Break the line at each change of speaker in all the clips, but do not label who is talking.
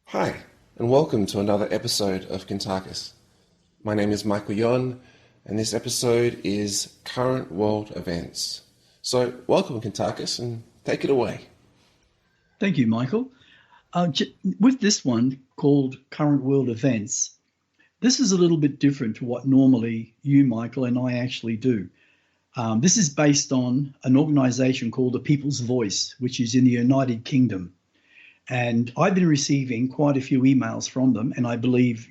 Hi, and welcome to another episode of Kuntarkis. My name is Michael Yon, and this episode is Current World Events. So, welcome, Kuntarkis, and take it away.
Thank you, Michael. With this one called Current World Events, this is a little bit different to what normally you, Michael, and I actually do. This is based on an organization called the People's Voice, which is in the United Kingdom. And I've been receiving quite a few emails from them, and I believe,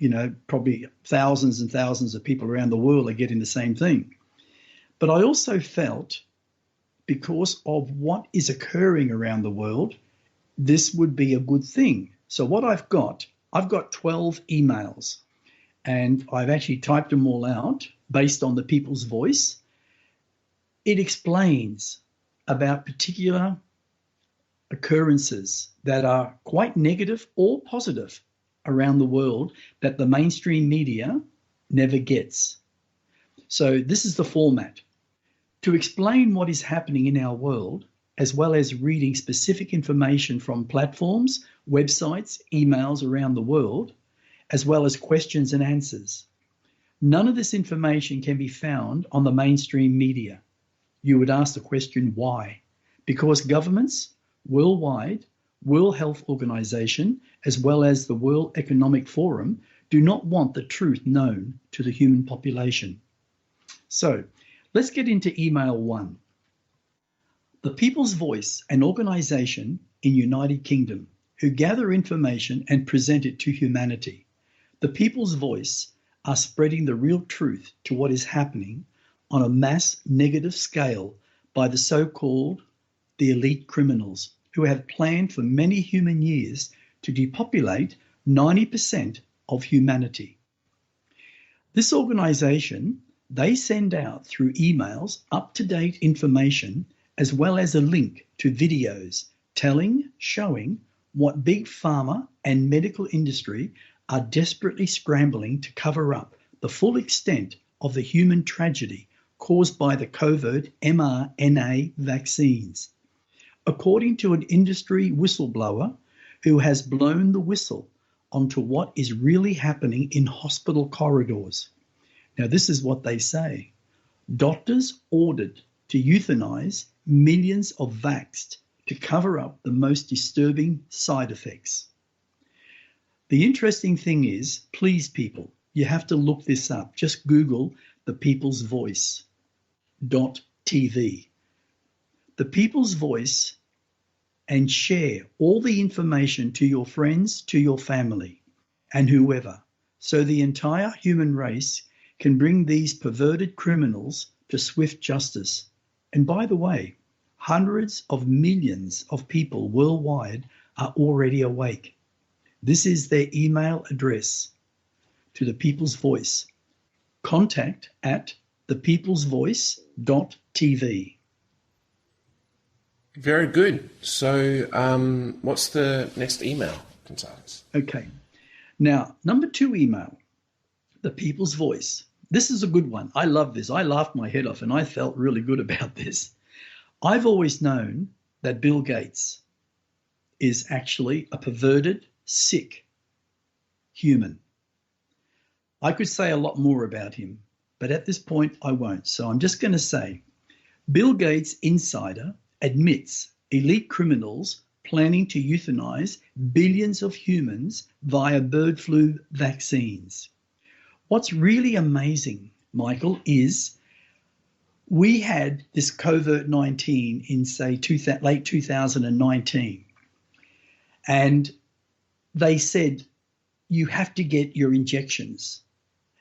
probably thousands and thousands of people around the world are getting the same thing. But I also felt, because of what is occurring around the world, this would be a good thing. So what I've got 12 emails, and I've actually typed them all out based on the People's Voice. It explains about particular occurrences that are quite negative or positive around the world that the mainstream media never gets. So this is the format. To explain what is happening in our world, as well as reading specific information from platforms, websites, emails around the world, as well as questions and answers. None of this information can be found on the mainstream media. You would ask the question, why? Because governments worldwide, World Health Organization, as well as the World Economic Forum, do not want the truth known to the human population. So let's get into email one. The People's Voice, an organization in United Kingdom who gather information and present it to humanity. The People's Voice are spreading the real truth to what is happening on a mass negative scale by the so-called the elite criminals who have planned for many human years to depopulate 90% of humanity. This organization, they send out through emails up-to-date information as well as a link to videos showing what big pharma and medical industry are desperately scrambling to cover up the full extent of the human tragedy caused by the COVID mRNA vaccines. According to an industry whistleblower who has blown the whistle onto what is really happening in hospital corridors. Now, this is what they say. Doctors ordered to euthanize millions of vaxxed to cover up the most disturbing side effects. The interesting thing is, please people, you have to look this up. Just Google the People's Voice.tv. The People's Voice, and share all the information to your friends, to your family, and whoever, so the entire human race can bring these perverted criminals to swift justice. And by the way, hundreds of millions of people worldwide are already awake. This is their email address to the People's Voice. Contact at thepeoplesvoice.tv.
Very good. So, what's the next email, Kuntarkis?
Okay. Now, number 2 email, the People's Voice. This is a good one. I love this. I laughed my head off and I felt really good about this. I've always known that Bill Gates is actually a perverted, sick human. I could say a lot more about him, but at this point I won't. So I'm just going to say, Bill Gates insider admits elite criminals planning to euthanize billions of humans via bird flu vaccines. What's really amazing, Michael, is we had this COVID-19 in, say, late 2019, and they said, you have to get your injections,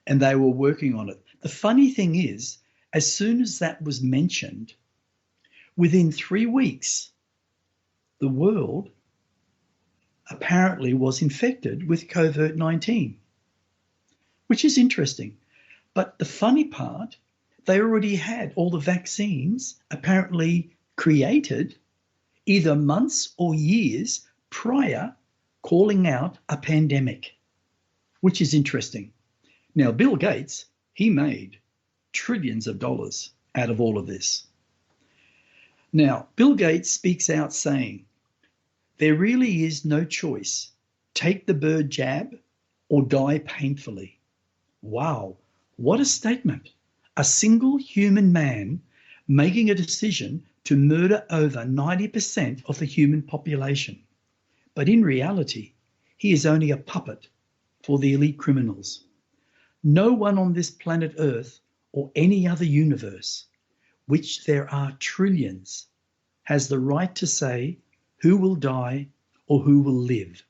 and they were working on it. The funny thing is, as soon as that was mentioned, within 3 weeks, the world apparently was infected with COVID-19, which is interesting. But the funny part, they already had all the vaccines apparently created either months or years prior, calling out a pandemic, which is interesting. Now, Bill Gates, he made trillions of dollars out of all of this. Now, Bill Gates speaks out saying, there really is no choice Take the bird jab or die painfully. Wow, what a statement. A single human man making a decision to murder over 90% of the human population. But in reality, he is only a puppet for the elite criminals. No one on this planet Earth or any other universe, which there are trillions, has the right to say who will die or who will live.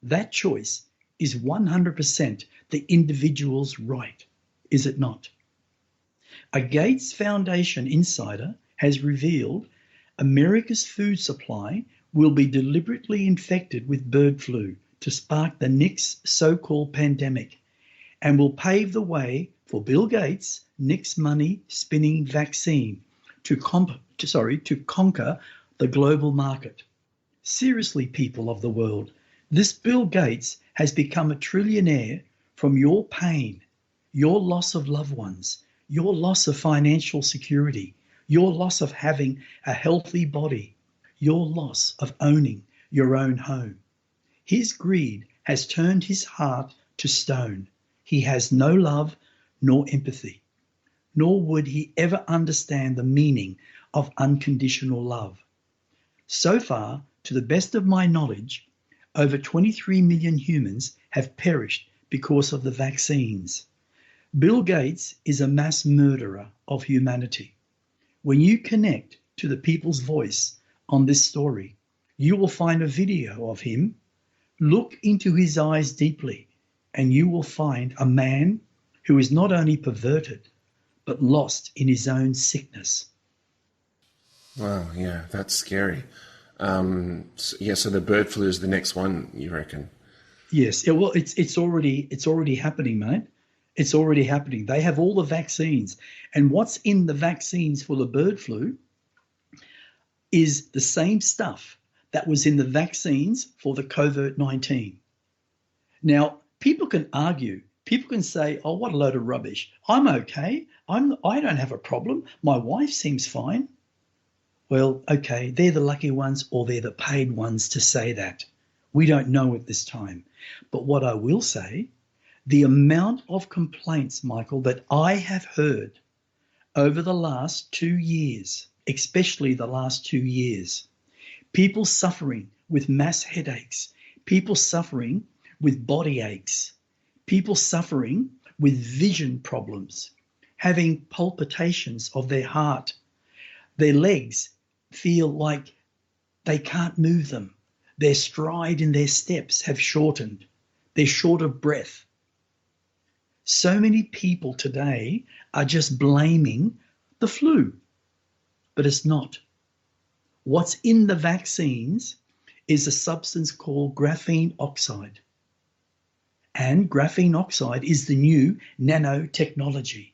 That choice is 100% the individual's right, is it not? A Gates Foundation insider has revealed America's food supply will be deliberately infected with bird flu to spark the next so-called pandemic and will pave the way for Bill Gates' next money-spinning vaccine to conquer the global market. Seriously, people of the world, this Bill Gates has become a trillionaire from your pain, your loss of loved ones, your loss of financial security, your loss of having a healthy body, your loss of owning your own home. His greed has turned his heart to stone. He has no love nor empathy, nor would he ever understand the meaning of unconditional love. So far, to the best of my knowledge, over 23 million humans have perished because of the vaccines. Bill Gates is a mass murderer of humanity. When you connect to the people's voice on this story, you will find a video of him. Look into his eyes deeply, and you will find a man who is not only perverted, but lost in his own sickness.
Wow, yeah, that's scary. So the bird flu is the next one, you reckon?
Yes, well, it's already happening, mate. It's already happening. They have all the vaccines, and what's in the vaccines for the bird flu is the same stuff that was in the vaccines for the COVID-19. Now, people can argue. People can say, "Oh, what a load of rubbish! I'm okay. I don't have a problem. My wife seems fine." Well, okay, they're the lucky ones, or they're the paid ones to say that. We don't know at this time. But what I will say, the amount of complaints, Michael, that I have heard over the last 2 years, especially the last 2 years, people suffering with mass headaches, people suffering with body aches, people suffering with vision problems, having palpitations of their heart, their legs feel like they can't move them. Their stride and their steps have shortened. They're short of breath. So many people today are just blaming the flu, but it's not. What's in the vaccines is a substance called graphene oxide. And graphene oxide is the new nanotechnology.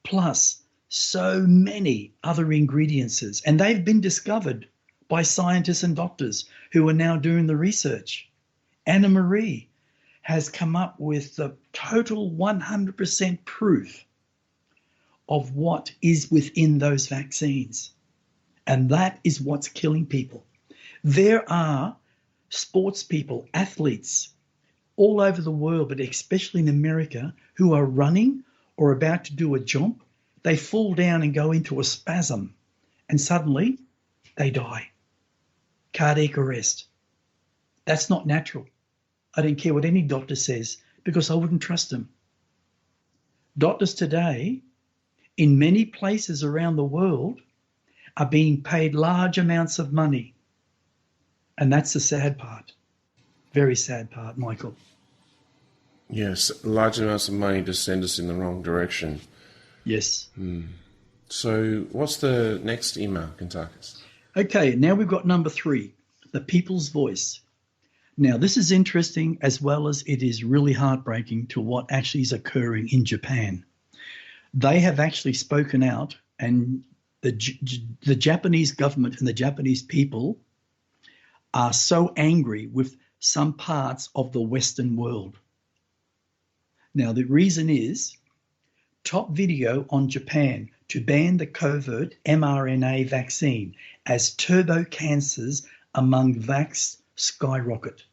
Plus, so many other ingredients, and they've been discovered by scientists and doctors who are now doing the research. Anna Marie has come up with the total 100% proof of what is within those vaccines. And that is what's killing people. There are sports people, athletes all over the world, but especially in America, who are running or about to do a jump. They fall down and go into a spasm, and suddenly they die. Cardiac arrest. That's not natural. I don't care what any doctor says, because I wouldn't trust them. Doctors today, in many places around the world, are being paid large amounts of money. And that's the sad part. Very sad part, Michael.
Yes, large amounts of money to send us in the wrong direction.
Yes.
So what's the next email, Kuntarkis?
Okay, now we've got number 3, the people's voice. Now, this is interesting as well as it is really heartbreaking to what actually is occurring in Japan. They have actually spoken out, and the Japanese government and the Japanese people are so angry with some parts of the Western world. Now, the reason is top video on Japan to ban the COVID mRNA vaccine as turbo cancers among vaxxed skyrocket.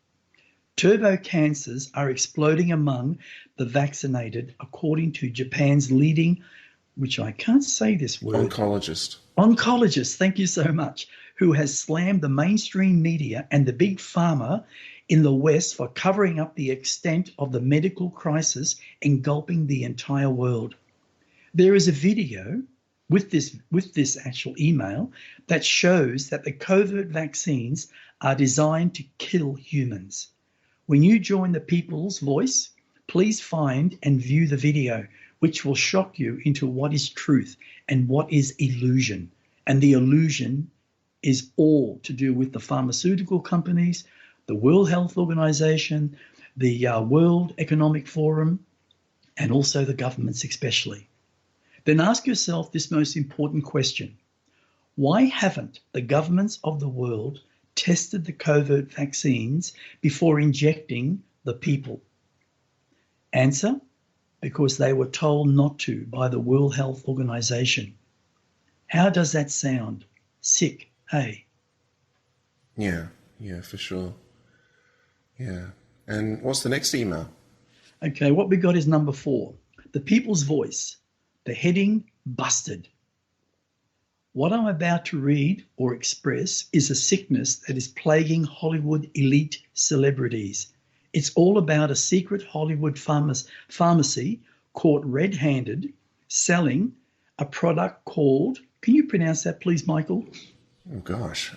Turbo cancers are exploding among the vaccinated, according to Japan's leading, which I can't say this word, oncologist, thank you so much, who has slammed the mainstream media and the big pharma in the West for covering up the extent of the medical crisis engulfing the entire world. There is a video with this actual email that shows that the COVID vaccines are designed to kill humans. When you join the People's Voice, please find and view the video, which will shock you into what is truth and what is illusion. And the illusion is all to do with the pharmaceutical companies, the World Health Organization, the World Economic Forum, and also the governments especially. Then ask yourself this most important question. Why haven't the governments of the world tested the COVID vaccines before injecting the people? Answer, because they were told not to by the World Health Organization. How does that sound? Sick, hey?
Yeah, for sure. Yeah. And what's the next email?
Okay, what we got is number 4. The People's Voice. The heading, busted. What I'm about to read or express is a sickness that is plaguing Hollywood elite celebrities. It's all about a secret Hollywood pharmacy caught red-handed selling a product called, can you pronounce that please, Michael?
Oh gosh.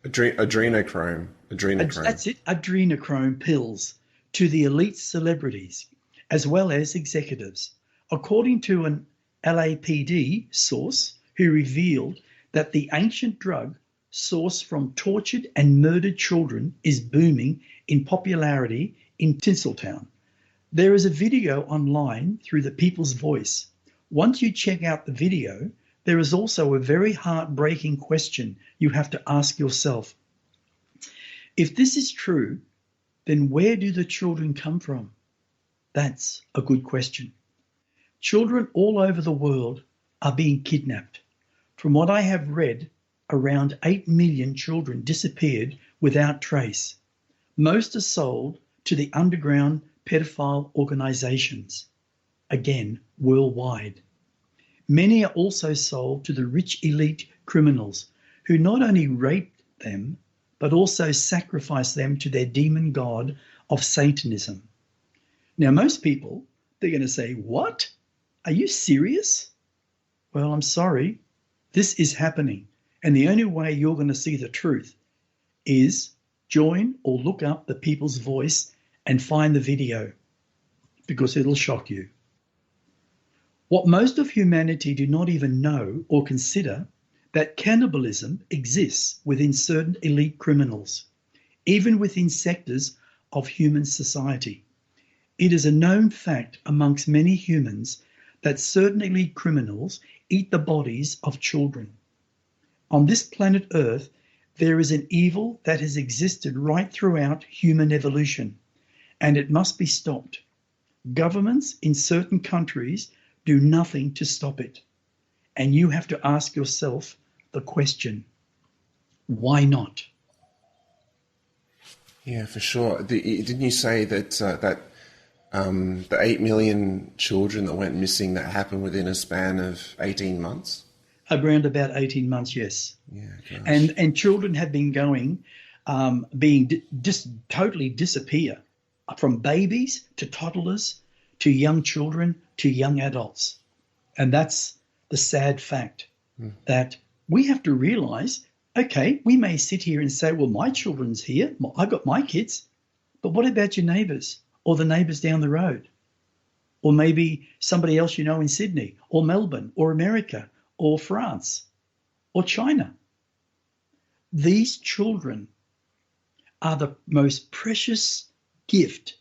Adrenochrome.
That's it, adrenochrome pills to the elite celebrities as well as executives, according to an LAPD source who revealed that the ancient drug sourced from tortured and murdered children is booming in popularity in Tinseltown. There is a video online through the People's Voice. Once you check out the video, there is also a very heartbreaking question you have to ask yourself. If this is true, then where do the children come from? That's a good question. Children all over the world are being kidnapped. From what I have read, around 8 million children disappeared without trace. Most are sold to the underground pedophile organizations, again, worldwide. Many are also sold to the rich elite criminals who not only rape them, but also sacrifice them to their demon god of Satanism. Now, most people, they're going to say, what? Are you serious? Well, I'm sorry. This is happening. And the only way you're going to see the truth is join or look up the People's Voice and find the video, because it'll shock you. What most of humanity do not even know or consider, that cannibalism exists within certain elite criminals, even within sectors of human society. It is a known fact amongst many humans that certain elite criminals eat the bodies of children. On this planet Earth, there is an evil that has existed right throughout human evolution, and it must be stopped. Governments in certain countries do nothing to stop it. And you have to ask yourself the question, why not?
Yeah, for sure. Didn't you say that the 8 million children that went missing, that happened within a span of 18 months?
Around about 18 months, yes.
Yeah, gosh.
And children have been going, totally disappear, from babies to toddlers to young children to young adults. And that's the sad fact that we have to realize, okay, we may sit here and say, well, my children's here, I got my kids, but what about your neighbours or the neighbours down the road? Or maybe somebody else you know in Sydney or Melbourne or America or France or China. These children are the most precious gift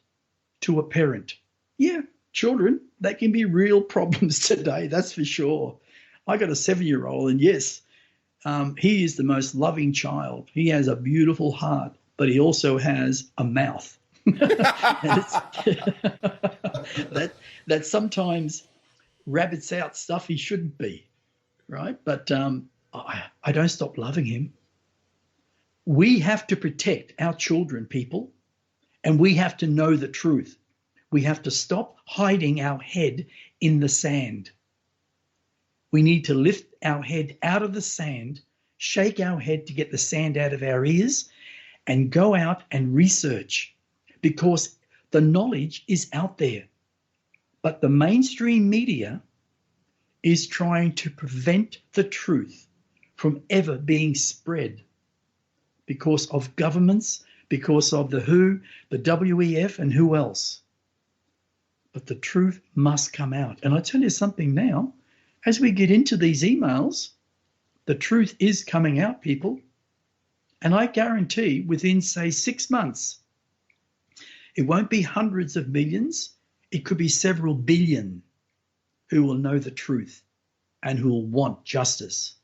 to a parent. Yeah, children, they can be real problems today, that's for sure. I got a 7-year-old, and yes, he is the most loving child. He has a beautiful heart, but he also has a mouth. that sometimes rabbits out stuff he shouldn't be, right? But I don't stop loving him. We have to protect our children, people, and we have to know the truth. We have to stop hiding our head in the sand. We need to lift our head out of the sand, shake our head to get the sand out of our ears, and go out and research, because the knowledge is out there. But the mainstream media is trying to prevent the truth from ever being spread because of governments, because of the WHO, the WEF, and who else. But the truth must come out. And I tell you something now, as we get into these emails, the truth is coming out, people. And I guarantee within, say, 6 months, it won't be hundreds of millions, it could be several billion who will know the truth and who will want justice.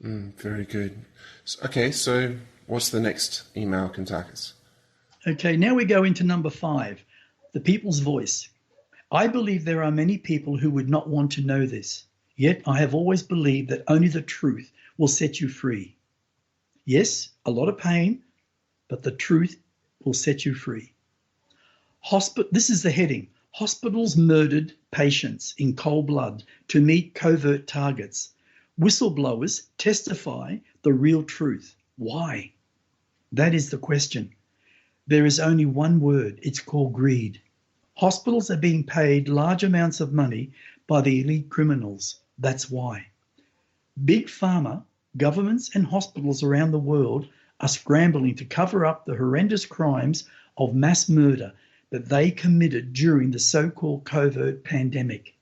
Very good. Okay, so what's the next email, Kuntarkis?
Okay, now we go into number 5, the people's voice. I believe there are many people who would not want to know this, yet I have always believed that only the truth will set you free. Yes, a lot of pain, but the truth will set you free. This is the heading. Hospitals murdered patients in cold blood to meet covert targets. Whistleblowers testify the real truth. Why? That is the question. There is only one word. It's called greed. Hospitals are being paid large amounts of money by the elite criminals. That's why. Big pharma, governments and hospitals around the world are scrambling to cover up the horrendous crimes of mass murder that they committed during the so-called covert pandemic.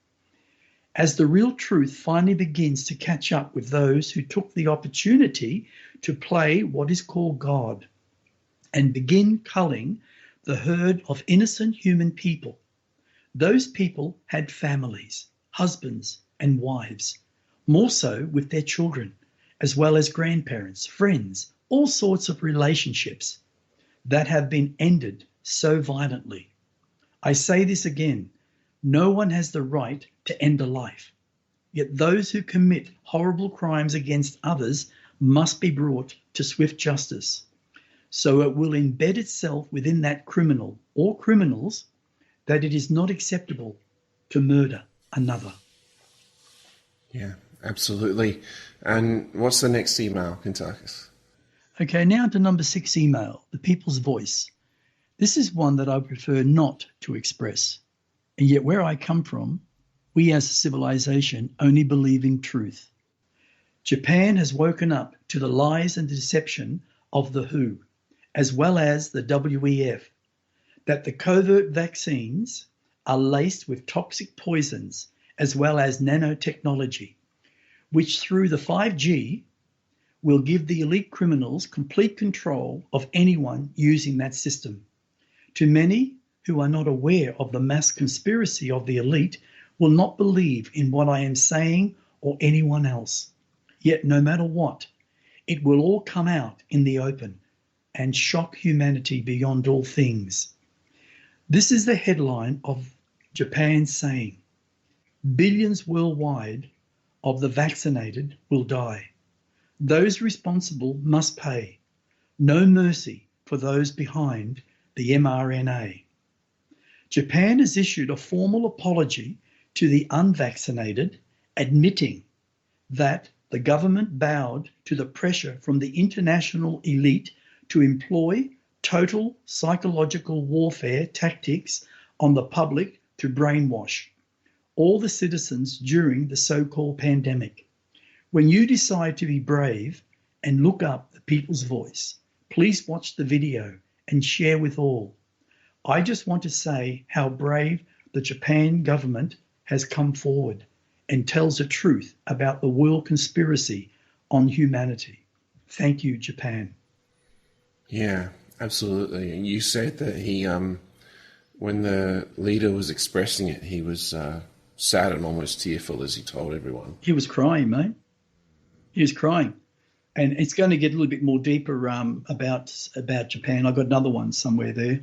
As the real truth finally begins to catch up with those who took the opportunity to play what is called God and begin culling the herd of innocent human people, those people had families, husbands and wives, more so with their children, as well as grandparents, friends, all sorts of relationships that have been ended so violently. I say this again, no one has the right to end a life. Yet those who commit horrible crimes against others must be brought to swift justice. So it will embed itself within that criminal or criminals that it is not acceptable to murder another.
Yeah, absolutely. And what's the next email, Kuntarkis?
Okay, now to number 6 email, the people's voice. This is one that I prefer not to express. And yet where I come from, we as a civilization only believe in truth. Japan has woken up to the lies and deception of the WHO, as well as the WEF, that the covert vaccines are laced with toxic poisons as well as nanotechnology, which through the 5G will give the elite criminals complete control of anyone using that system. To many who are not aware of the mass conspiracy of the elite will not believe in what I am saying or anyone else. Yet no matter what, it will all come out in the open and shock humanity beyond all things. This is the headline of Japan saying, billions worldwide of the vaccinated will die. Those responsible must pay. No mercy for those behind the mRNA. Japan has issued a formal apology to the unvaccinated, admitting that the government bowed to the pressure from the international elite to employ total psychological warfare tactics on the public to brainwash all the citizens during the so-called pandemic. When you decide to be brave and look up the people's voice, please watch the video and share with all. I just want to say how brave the Japan government has come forward and tells the truth about the world conspiracy on humanity. Thank you, Japan.
Yeah, absolutely. And you said that he, when the leader was expressing it, he was sad and almost tearful as he told everyone.
He was crying, mate. He was crying. And it's going to get a little bit more deeper about Japan. I've got another one somewhere there.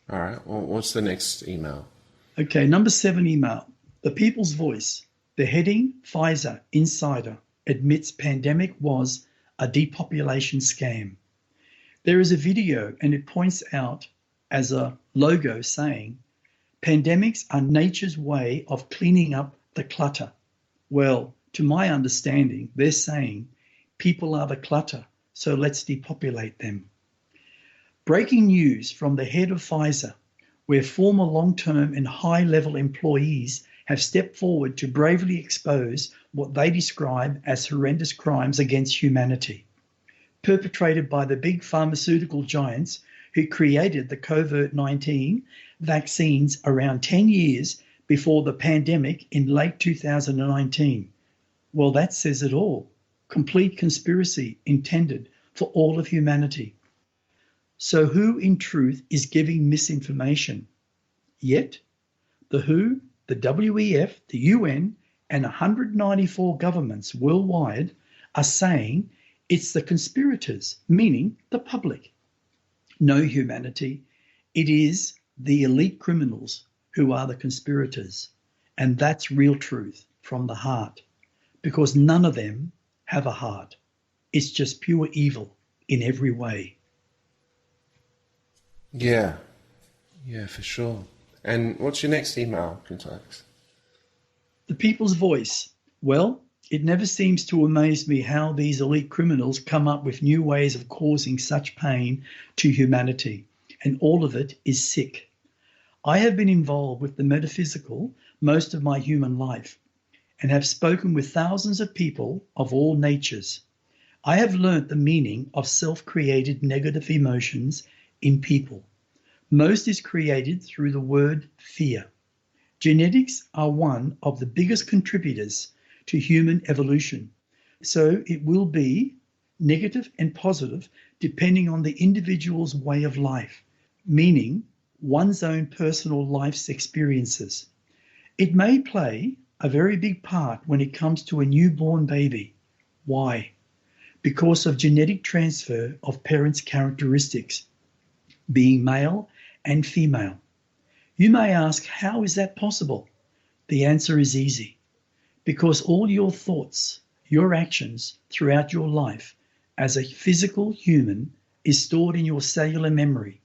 All right. Well, what's the next email?
Okay, number 7 email. The People's Voice. The heading, Pfizer Insider admits pandemic was a depopulation scam. There is a video and it points out as a logo saying, pandemics are nature's way of cleaning up the clutter. Well, to my understanding, they're saying people are the clutter, so let's depopulate them. Breaking news from the head of Pfizer, where former long-term and high-level employees have stepped forward to bravely expose what they describe as horrendous crimes against humanity, perpetrated by the big pharmaceutical giants who created the COVID-19 vaccines around 10 years before the pandemic in late 2019. Well, that says it all. Complete conspiracy intended for all of humanity. So who in truth is giving misinformation? Yet, the WHO, the WEF, the UN, and 194 governments worldwide are saying it's the conspirators, meaning the public. No, humanity, it is the elite criminals who are the conspirators. And that's real truth from the heart, because none of them have a heart. It's just pure evil in every way.
Yeah, for sure. And what's your next email, Kuntarkis?
The people's voice. Well, it never seems to amaze me how these elite criminals come up with new ways of causing such pain to humanity, and all of it is sick. I have been involved with the metaphysical most of my human life and have spoken with thousands of people of all natures. I have learnt the meaning of self-created negative emotions in people. Most is created through the word fear. Genetics are one of the biggest contributors to human evolution. So it will be negative and positive depending on the individual's way of life, meaning one's own personal life's experiences. It may play a very big part when it comes to a newborn baby. Why? Because of genetic transfer of parents' characteristics, being male and female. You may ask, how is that possible? The answer is easy. Because all your thoughts, your actions throughout your life as a physical human is stored in your cellular memory.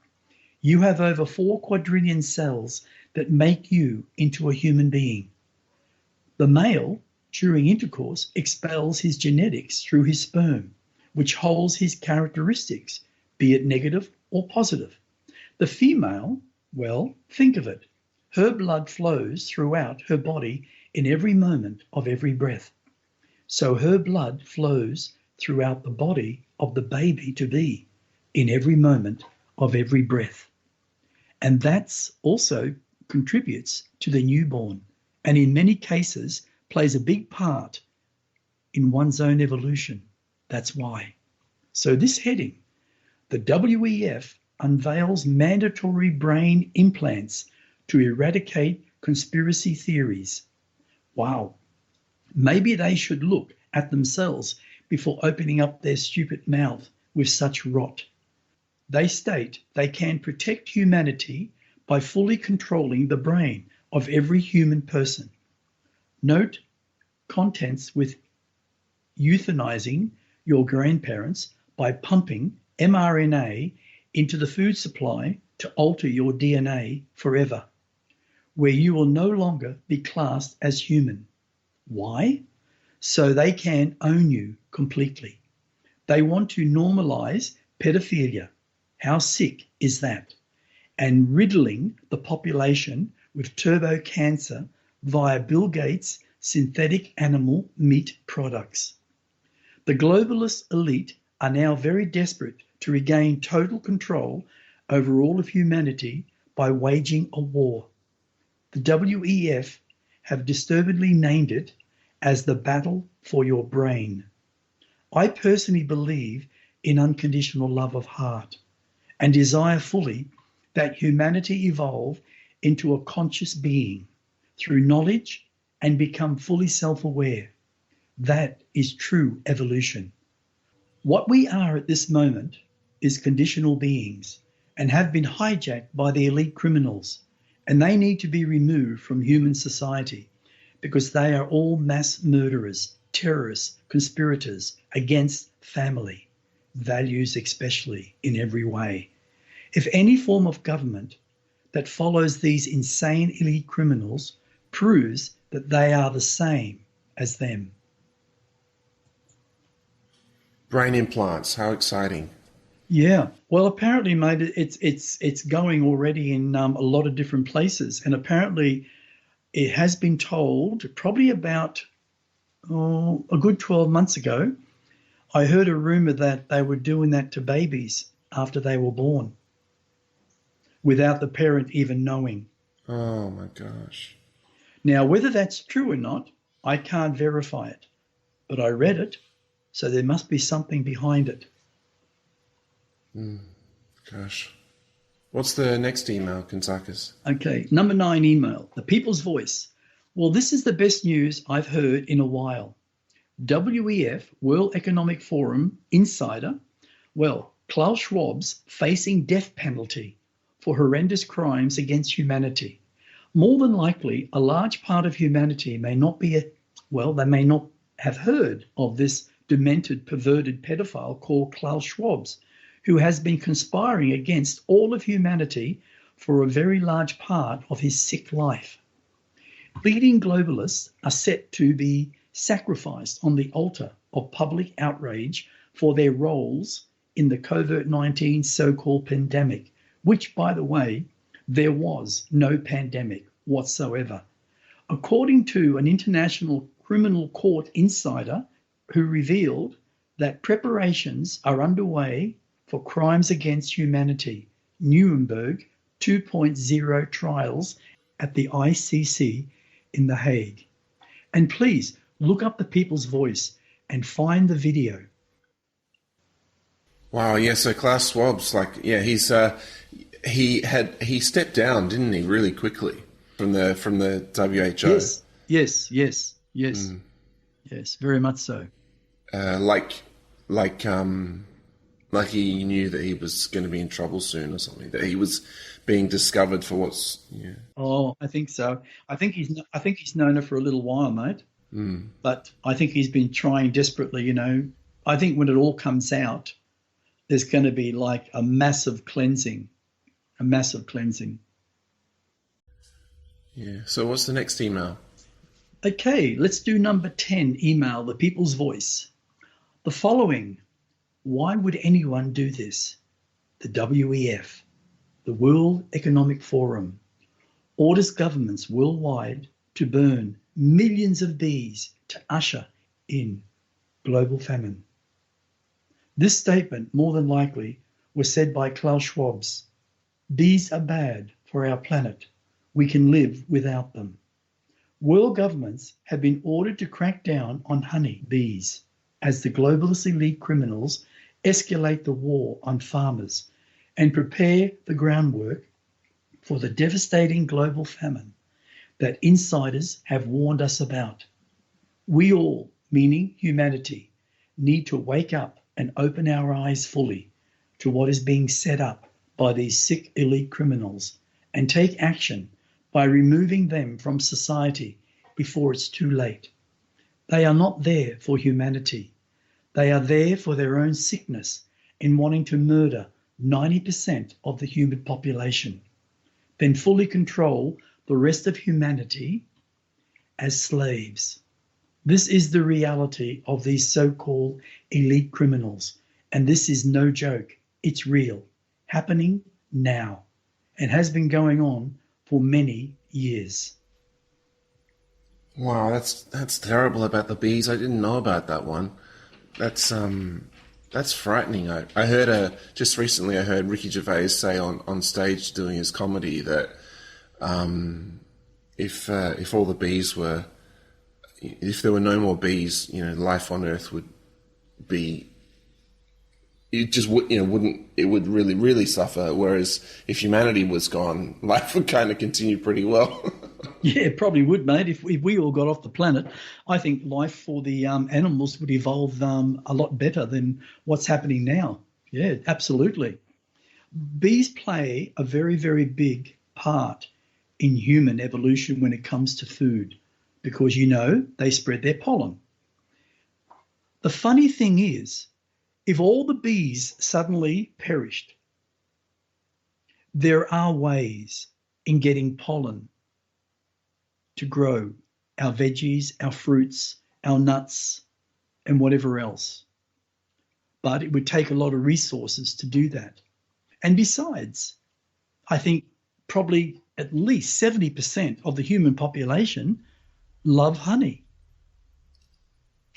You have over 4 quadrillion cells that make you into a human being. The male, during intercourse, expels his genetics through his sperm, which holds his characteristics, be it negative or positive. The female, well, think of it. Her blood flows throughout her body in every moment of every breath. So her blood flows throughout the body of the baby to be in every moment of every breath. And that's also contributes to the newborn, and in many cases plays a big part in one's own evolution. That's why. So this heading, the WEF unveils mandatory brain implants to eradicate conspiracy theories. Wow. Maybe they should look at themselves before opening up their stupid mouth with such rot. They state they can protect humanity by fully controlling the brain of every human person. Note contents with euthanizing your grandparents by pumping mRNA into the food supply to alter your DNA forever, where you will no longer be classed as human. Why? So they can own you completely. They want to normalize pedophilia. How sick is that? And riddling the population with turbo cancer via Bill Gates' synthetic animal meat products. The globalist elite are now very desperate to regain total control over all of humanity by waging a war. The WEF have disturbingly named it as the battle for your brain. I personally believe in unconditional love of heart and desire fully that humanity evolve into a conscious being through knowledge and become fully self-aware. That is true evolution. What we are at this moment is conditional beings and have been hijacked by the elite criminals, and they need to be removed from human society because they are all mass murderers. terrorists, conspirators against family, values especially in every way. If any form of government that follows these insane elite criminals proves that they are the same as them.
Brain implants, how exciting.
Yeah, well, apparently, mate, it's going already in a lot of different places, and apparently, it has been told probably about a good 12 months ago. I heard a rumor that they were doing that to babies after they were born, without the parent even knowing.
Oh my gosh.
Now, whether that's true or not, I can't verify it, but I read it, so there must be something behind it.
Gosh. What's the next email, Kuntarkis?
Okay, number 9 email, The People's Voice. Well, this is the best news I've heard in a while. WEF, World Economic Forum insider, well, Klaus Schwab's facing death penalty for horrendous crimes against humanity. More than likely, a large part of humanity may not be, they may not have heard of this demented, perverted pedophile called Klaus Schwab's, who has been conspiring against all of humanity for a very large part of his sick life. Leading globalists are set to be sacrificed on the altar of public outrage for their roles in the COVID-19 so-called pandemic, which, by the way, there was no pandemic whatsoever. According to an international criminal court insider who revealed that preparations are underway for crimes against humanity, Nuremberg 2.0 trials at the ICC in The Hague. And please look up The People's Voice and find the video.
Wow, yeah, so Klaus Schwab's he stepped down, didn't he, really quickly from the WHO?
Yes, very much so.
Like he knew that he was going to be in trouble soon or something, that he was being discovered for yeah.
Oh, I think so. I think he's known her for a little while, mate. But I think he's been trying desperately, I think when it all comes out, there's going to be like a massive cleansing.
Yeah. So what's the next email?
Okay, let's do number 10 email, The People's Voice. The following. Why would anyone do this? The WEF, the World Economic Forum, orders governments worldwide to burn millions of bees to usher in global famine. This statement, more than likely, was said by Klaus Schwab's. Bees are bad for our planet. We can live without them. World governments have been ordered to crack down on honey bees as the globalist elite criminals escalate the war on farmers and prepare the groundwork for the devastating global famine that insiders have warned us about. We all, meaning humanity, need to wake up and open our eyes fully to what is being set up by these sick elite criminals and take action by removing them from society before it's too late. They are not there for humanity. They are there for their own sickness in wanting to murder 90% of the human population, then fully control the rest of humanity as slaves. This is the reality of these so-called elite criminals, and this is no joke. It's real, happening now, and has been going on for many years.
Wow, that's terrible about the bees. I didn't know about that one. That's frightening. I heard just recently. I heard Ricky Gervais say on stage doing his comedy that if all the bees were, if there were no more bees, life on Earth would be. It just wouldn't. It would really, really suffer. Whereas if humanity was gone, life would kind of continue pretty well.
Yeah, it probably would, mate. If we all got off the planet, I think life for the animals would evolve a lot better than what's happening now. Yeah, absolutely. Bees play a very, very big part in human evolution when it comes to food because, they spread their pollen. The funny thing is, if all the bees suddenly perished, there are ways in getting pollen to grow our veggies, our fruits, our nuts, and whatever else. But it would take a lot of resources to do that. And besides, I think probably at least 70% of the human population love honey.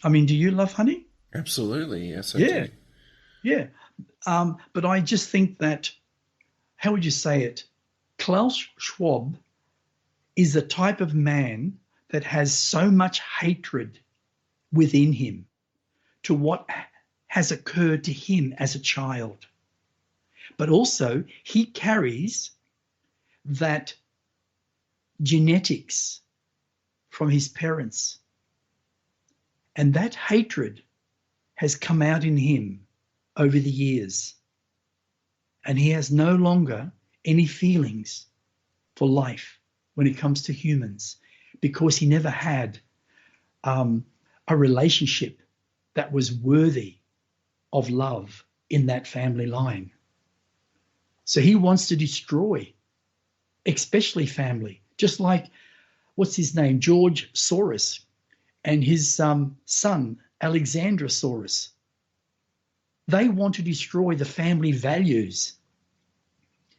I mean, do you love honey?
Absolutely, yes, I
Yeah,
do.
yeah. But I just think that, how would you say it? Klaus Schwab is the type of man that has so much hatred within him to what has occurred to him as a child. But also, he carries that genetics from his parents. And that hatred has come out in him over the years. And he has no longer any feelings for life when it comes to humans because he never had a relationship that was worthy of love in that family line. So he wants to destroy, especially family, just like, what's his name, George Soros and his son, Alexandra Soros. They want to destroy the family values.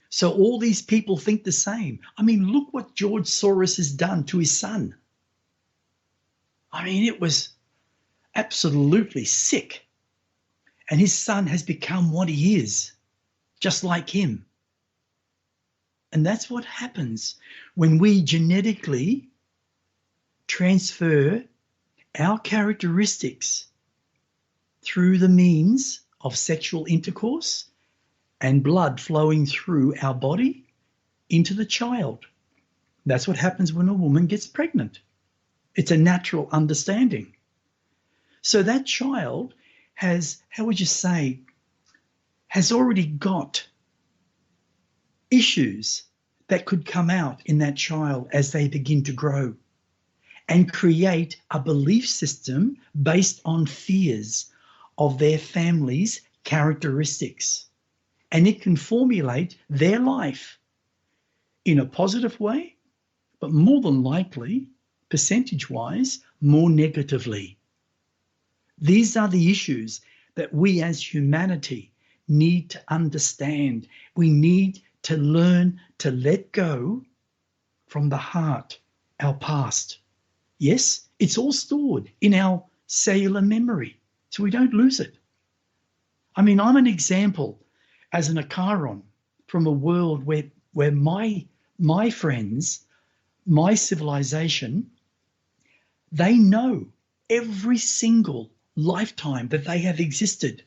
So all these people think the same. I mean, look what George Soros has done to his son. I mean, it was absolutely sick. And his son has become what he is, just like him. And that's what happens when we genetically transfer our characteristics through the means of sexual intercourse and blood flowing through our body into the child. That's what happens when a woman gets pregnant. It's a natural understanding. So that child has, how would you say, has already got issues that could come out in that child as they begin to grow and create a belief system based on fears of their family's characteristics. And it can formulate their life in a positive way, but more than likely, percentage-wise, more negatively. These are the issues that we as humanity need to understand. We need to learn to let go from the heart, our past. Yes, it's all stored in our cellular memory, so we don't lose it. I mean, I'm an example as an Acharon from a world where my friends, my civilization, they know every single lifetime that they have existed,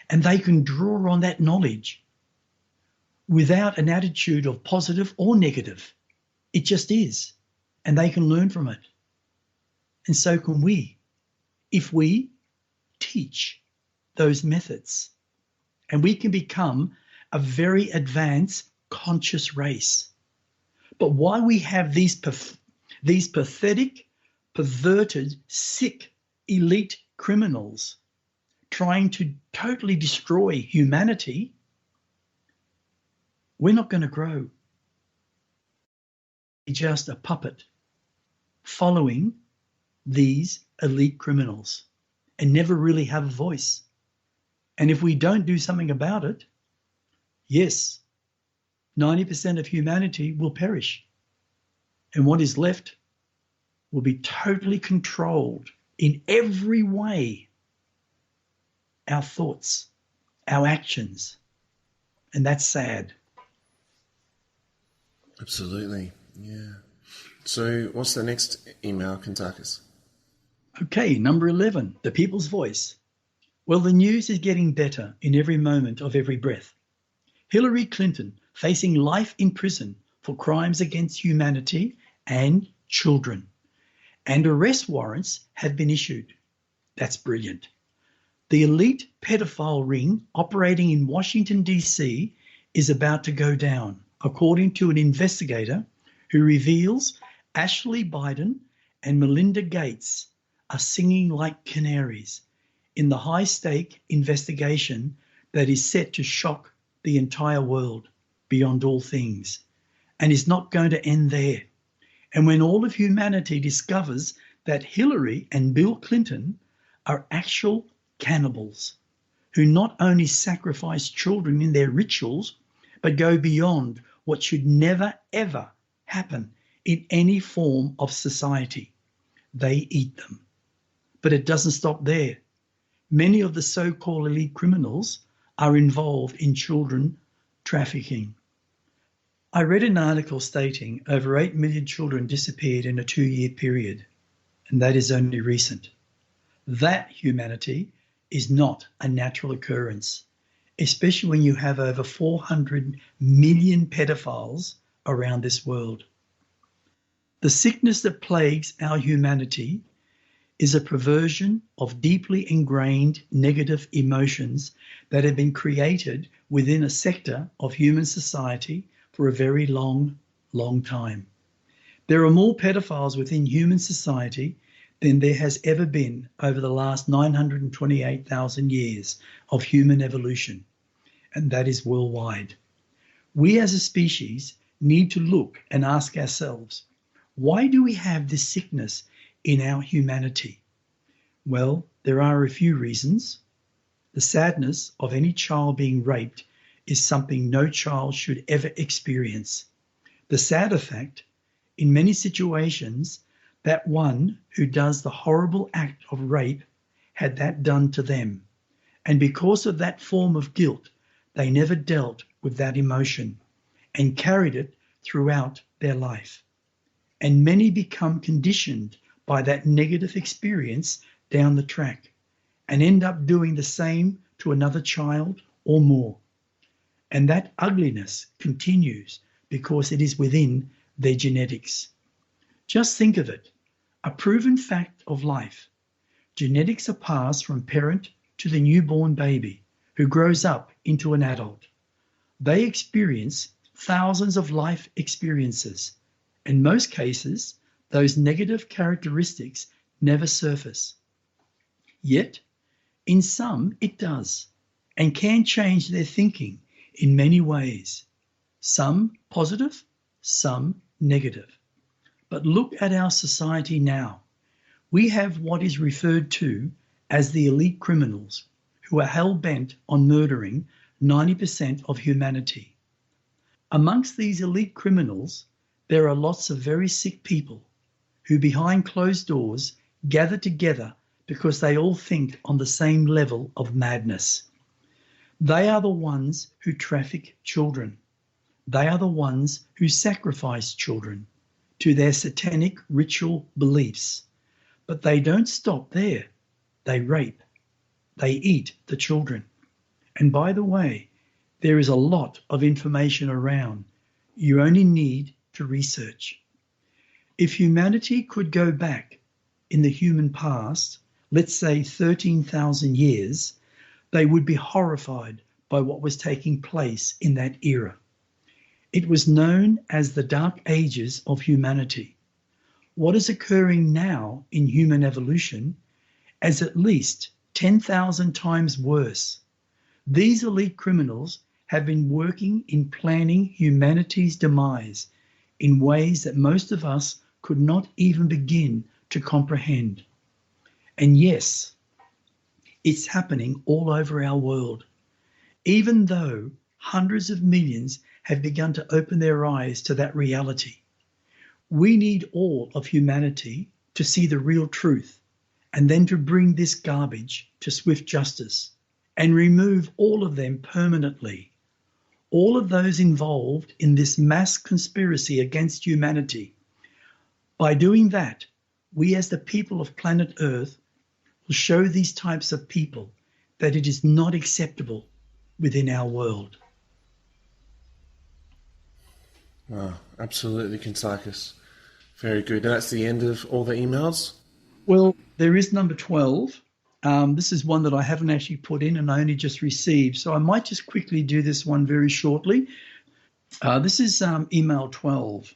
and they can draw on that knowledge without an attitude of positive or negative. It just is, and they can learn from it. And so can we, if we teach those methods. And we can become a very advanced conscious race. But why we have these pathetic, perverted, sick, elite criminals trying to totally destroy humanity, we're not going to grow. We're just a puppet following these elite criminals and never really have a voice. And if we don't do something about it, yes, 90% of humanity will perish. And what is left will be totally controlled in every way. Our thoughts, our actions. And that's sad.
Absolutely, yeah. So what's the next email, Kuntarkis?
Okay, number 11, the people's voice. Well, the news is getting better in every moment of every breath. Hillary Clinton facing life in prison for crimes against humanity and children. And arrest warrants have been issued. That's brilliant. The elite pedophile ring operating in Washington, D.C. is about to go down, according to an investigator who reveals Ashley Biden and Melinda Gates are singing like canaries in the high-stake investigation that is set to shock the entire world beyond all things, and is not going to end there. And when all of humanity discovers that Hillary and Bill Clinton are actual cannibals who not only sacrifice children in their rituals, but go beyond what should never, ever happen in any form of society. They eat them. But it doesn't stop there. Many of the so-called elite criminals are involved in children trafficking. I read an article stating over 8 million children disappeared in a 2-year period, and that is only recent. That, humanity, is not a natural occurrence, especially when you have over 400 million pedophiles around this world. The sickness that plagues our humanity is a perversion of deeply ingrained negative emotions that have been created within a sector of human society for a very long, long time. There are more pedophiles within human society than there has ever been over the last 928,000 years of human evolution, and that is worldwide. We as a species need to look and ask ourselves, why do we have this sickness in our humanity? Well, there are a few reasons. The sadness of any child being raped is something no child should ever experience. The sadder fact, in many situations, that one who does the horrible act of rape had that done to them. And because of that form of guilt, they never dealt with that emotion and carried it throughout their life. And many become conditioned by that negative experience down the track and end up doing the same to another child or more. And that ugliness continues because it is within their genetics. Just think of it, a proven fact of life. Genetics are passed from parent to the newborn baby who grows up into an adult. They experience thousands of life experiences. In most cases, those negative characteristics never surface. Yet, in some, it does, and can change their thinking in many ways. Some positive, some negative. But look at our society now. We have what is referred to as the elite criminals who are hell-bent on murdering 90% of humanity. Amongst these elite criminals, there are lots of very sick people who behind closed doors gather together because they all think on the same level of madness. They are the ones who traffic children. They are the ones who sacrifice children to their satanic ritual beliefs. But they don't stop there. They rape. They eat the children. And by the way, there is a lot of information around. You only need to research. If humanity could go back in the human past, let's say 13,000 years, they would be horrified by what was taking place in that era. It was known as the Dark Ages of humanity. What is occurring now in human evolution is at least 10,000 times worse. These elite criminals have been working in planning humanity's demise in ways that most of us could not even begin to comprehend. And yes, it's happening all over our world. Even though hundreds of millions have begun to open their eyes to that reality, we need all of humanity to see the real truth and then to bring this garbage to swift justice and remove all of them permanently. All of those involved in this mass conspiracy against humanity. By doing that, we as the people of planet Earth will show these types of people that it is not acceptable within our world.
Oh, absolutely, Kuntarkis. Very good. And that's the end of all the emails?
Well, there is number 12. This is one that I haven't actually put in and I only just received. So I might just quickly do this one very shortly. This is email 12.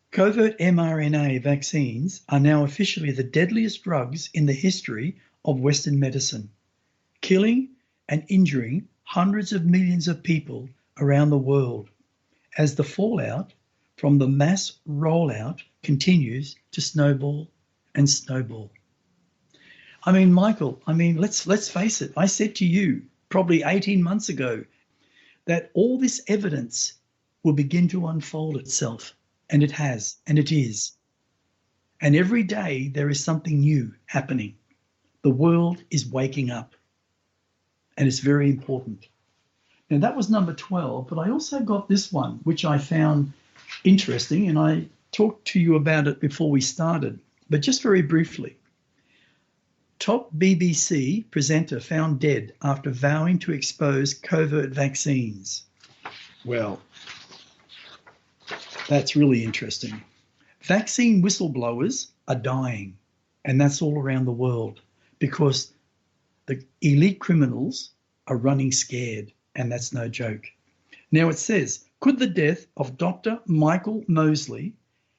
Covert mRNA vaccines are now officially the deadliest drugs in the history of Western medicine, killing and injuring hundreds of millions of people around the world as the fallout from the mass rollout continues to snowball and snowball. I mean, Michael, let's face it. I said to you probably 18 months ago that all this evidence will begin to unfold itself, and it has, and it is. And every day there is something new happening. The world is waking up, and it's very important. Now, that was number 12, but I also got this one, which I found interesting, and I talked to you about it before we started, but just very briefly. Top BBC presenter found dead after vowing to expose covert vaccines. Well, that's really interesting. Vaccine whistleblowers are dying, and that's all around the world because the elite criminals are running scared, and that's no joke. Now it says, could the death of Dr. Michael Mosley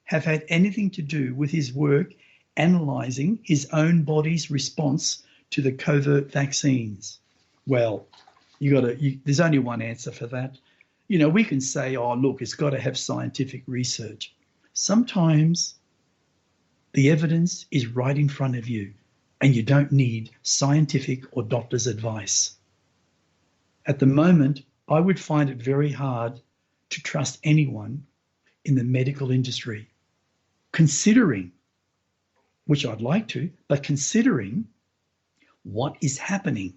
have had anything to do with his work analysing his own body's response to the covert vaccines? Well, there's only one answer for that. You know, we can say, oh, look, it's got to have scientific research. Sometimes the evidence is right in front of you and you don't need scientific or doctor's advice. At the moment, I would find it very hard to trust anyone in the medical industry, considering, which I'd like to, but considering what is happening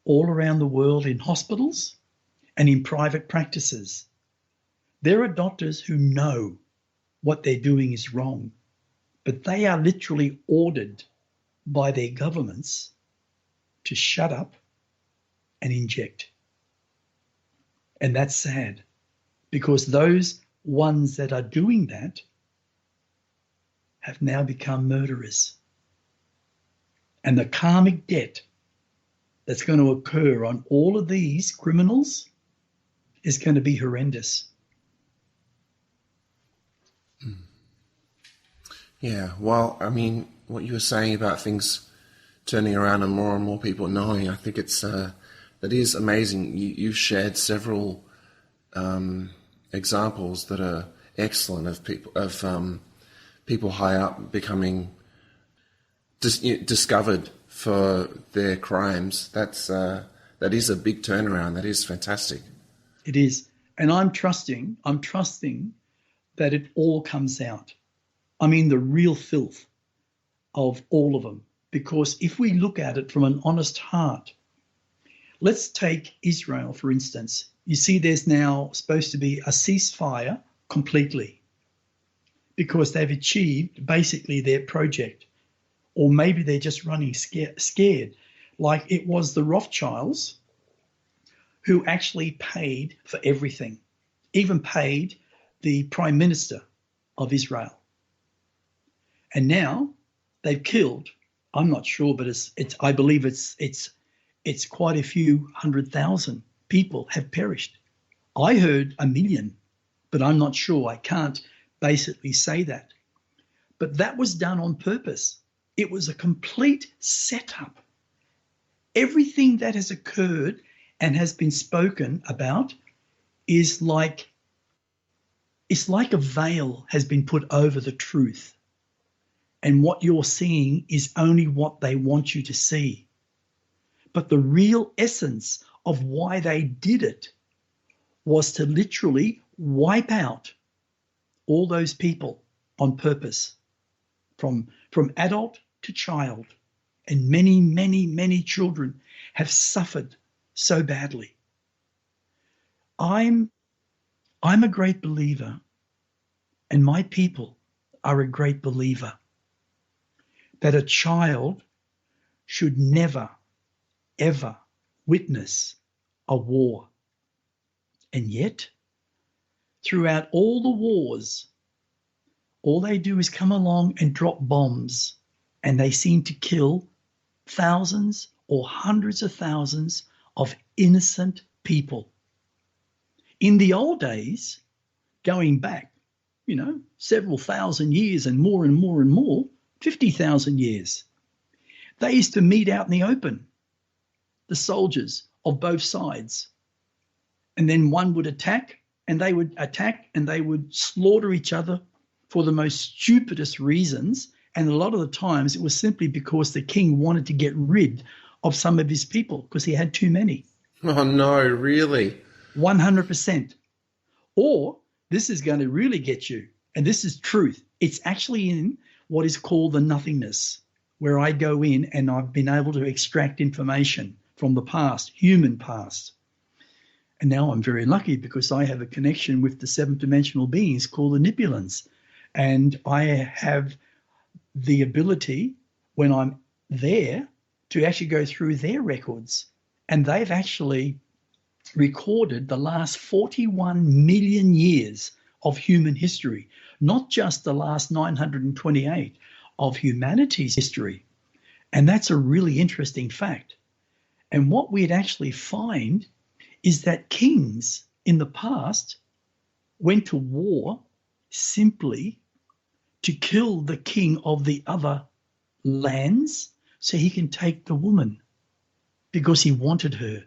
all around the world in hospitals and in private practices. There are doctors who know what they're doing is wrong, but they are literally ordered by their governments to shut up and inject. And that's sad because those ones that are doing that have now become murderers. And the karmic debt that's going to occur on all of these criminals is going to be horrendous.
Yeah, well, I mean, what you were saying about things turning around and more people knowing, I think that is amazing. You've shared several examples that are excellent of people high up becoming discovered for their crimes. That is a big turnaround. That is fantastic.
It is. And I'm trusting that it all comes out. I mean, the real filth of all of them. Because if we look at it from an honest heart, let's take Israel, for instance. You see, there's now supposed to be a ceasefire completely because they've achieved basically their project. Or maybe they're just running scared, like it was the Rothschilds who actually paid for everything, even paid the Prime Minister of Israel. And now they've killed, I'm not sure, but I believe it's quite a few 100,000 people have perished. I heard 1 million, but I'm not sure. I can't basically say that. But that was done on purpose. It was a complete setup. Everything that has occurred and has been spoken about is like a veil has been put over the truth. And what you're seeing is only what they want you to see. But the real essence of why they did it was to literally wipe out all those people on purpose, from adult to child. And many, many, many children have suffered so badly. I'm a great believer, and my people are a great believer, that a child should never, ever witness a war. And yet, throughout all the wars, all they do is come along and drop bombs, and they seem to kill thousands or hundreds of thousands of innocent people. In the old days, going back, several thousand years and more, 50,000 years, They used to meet out in the open, the soldiers of both sides. And then one would attack, and they would slaughter each other for the most stupidest reasons. And a lot of the times it was simply because the king wanted to get rid of some of his people because he had too many.
Oh, no, really?
100%. Or this is going to really get you, and this is truth. It's actually in what is called the nothingness, where I go in and I've been able to extract information from the past, human past. And now I'm very lucky because I have a connection with the seventh dimensional beings called the Nibulans. And I have the ability, when I'm there, to actually go through their records. And they've actually recorded the last 41 million years of human history, not just the last 928 of humanity's history. And that's a really interesting fact. And what we'd actually find is that kings in the past went to war simply to kill the king of the other lands so he can take the woman, because he wanted her,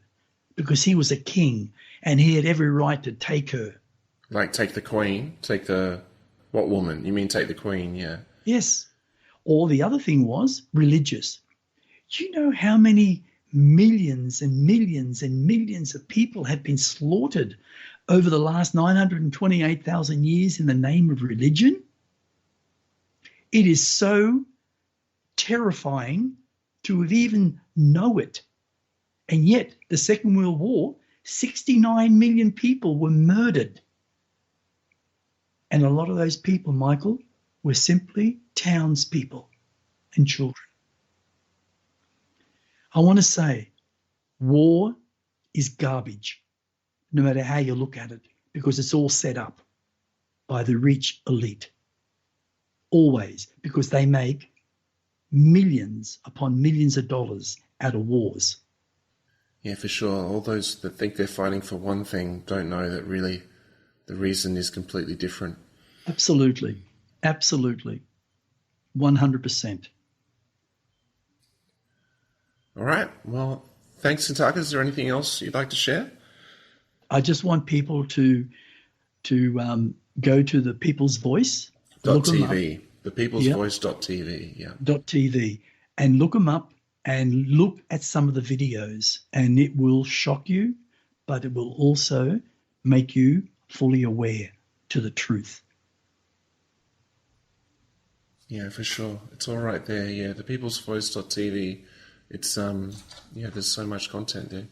because he was a king and he had every right to take her.
Like take the queen, take the... What woman? You mean take the queen, yeah.
Yes. Or the other thing was religious. Do you know how many millions and millions and millions of people have been slaughtered over the last 928,000 years in the name of religion? It is so terrifying to have even know it. And yet, the Second World War, 69 million people were murdered. And a lot of those people, Michael, were simply townspeople and children. I want to say war is garbage, no matter how you look at it, because it's all set up by the rich elite. Always, because they make millions upon millions of dollars out of wars.
Yeah, for sure. All those that think they're fighting for one thing don't know that really the reason is completely different.
Absolutely. Absolutely. 100%.
All right. Well, thanks, Kuntarkis. Is there anything else you'd like to share?
I just want people to go to the People's Voice.
.tv. ThePeoplesVoice.tv, yeah.
.tv, and look them up and look at some of the videos, and it will shock you, but it will also make you fully aware to the truth.
Yeah, for sure. It's all right there. Yeah, ThePeoplesVoice.tv. It's there's so much content there.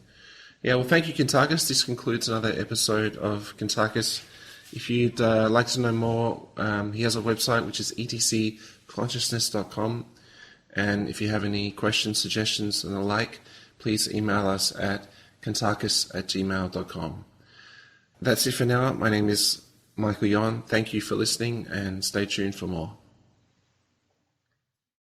Yeah, well, thank you, Kuntarkis. This concludes another episode of Kuntarkis. If you'd like to know more, he has a website which is etcconsciousness.com. And if you have any questions, suggestions, and the like, please email us at kuntarkis@gmail.com. That's it for now. My name is Michael Yon. Thank you for listening, and stay tuned for more.